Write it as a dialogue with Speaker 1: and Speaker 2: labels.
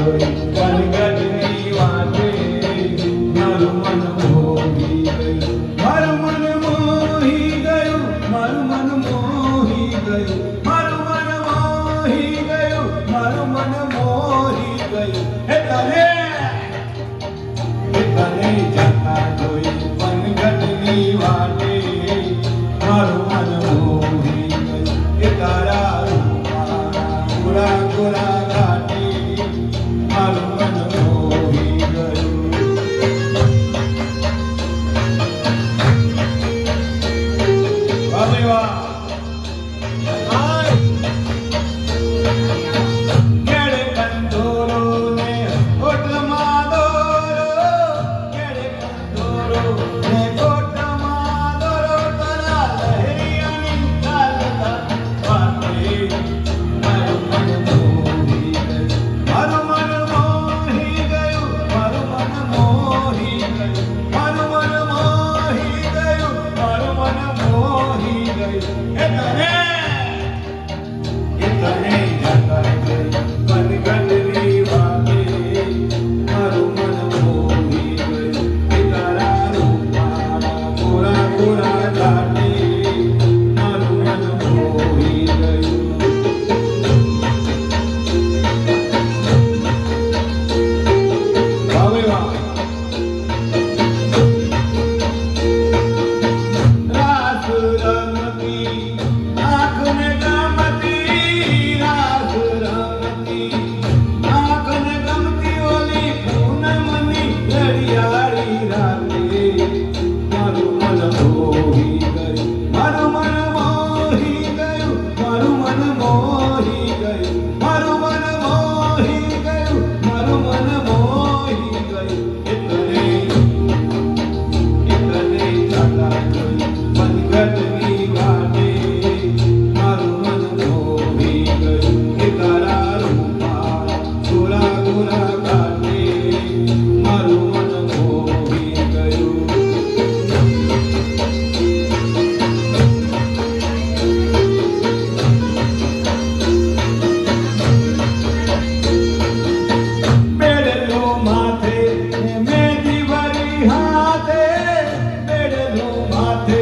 Speaker 1: જોઈ વનગઢની વાતે મારું મન મોહી ગયું, મારું મન મોહી ગયું, મારું મન મોહી ગયું, મારું મન મોહી ગયું, મારું મન મોહી ગયું. હે તને જતા જોઈ વનગઢની વાતે મારું મન મોહી ગયું. એ તારા રૂપના ગોરા ગોરા ઘાટે મારું મન મોહી ગયું. વાહ ભાઈ વાહ. કેડે કંદોરો ને ઓટમાં દોરો, કેડે કંદોરો ને ઓટમાં દોરો, તારા લહેરિયાની ચાલતા વાતે મારું મન મોહી ગયું, મારું મન મોહી ગયું, મારું મન મોહી ગયું, મારું મન મોહી ગયું, મારું મન મોહી ગયું. એ તને જતા જોઈ વનગઢની વાતે મારું મન મોહી ગયું. એ તારા રૂપના ગોરા ગોરા ઘાટે મારું મન મોહી ગયું. વાહ ભાઈ વાહ. રાસ રંગતી આંખને ગમતી, રાસ રંગતી આંખને ગમતી ઓલી પૂનમની ઘડિયાળી રાતે મારું મન મોહી ગયું, મારું મન મોહી ગયું, મારું મન મોહી ગયું, મારું મન મોહી ગયું, મારું મન મોહી ગયું. એ તને જતા જોઈ વનગઢની વાતે મારું મન મોહી ગયું. એ તારા રૂપના ગોરા ગોરા ઘાટે મારું મન મોહી ગયું. બેડલો માથે ને મેંદી ભરી હાથે, બેડલો માથે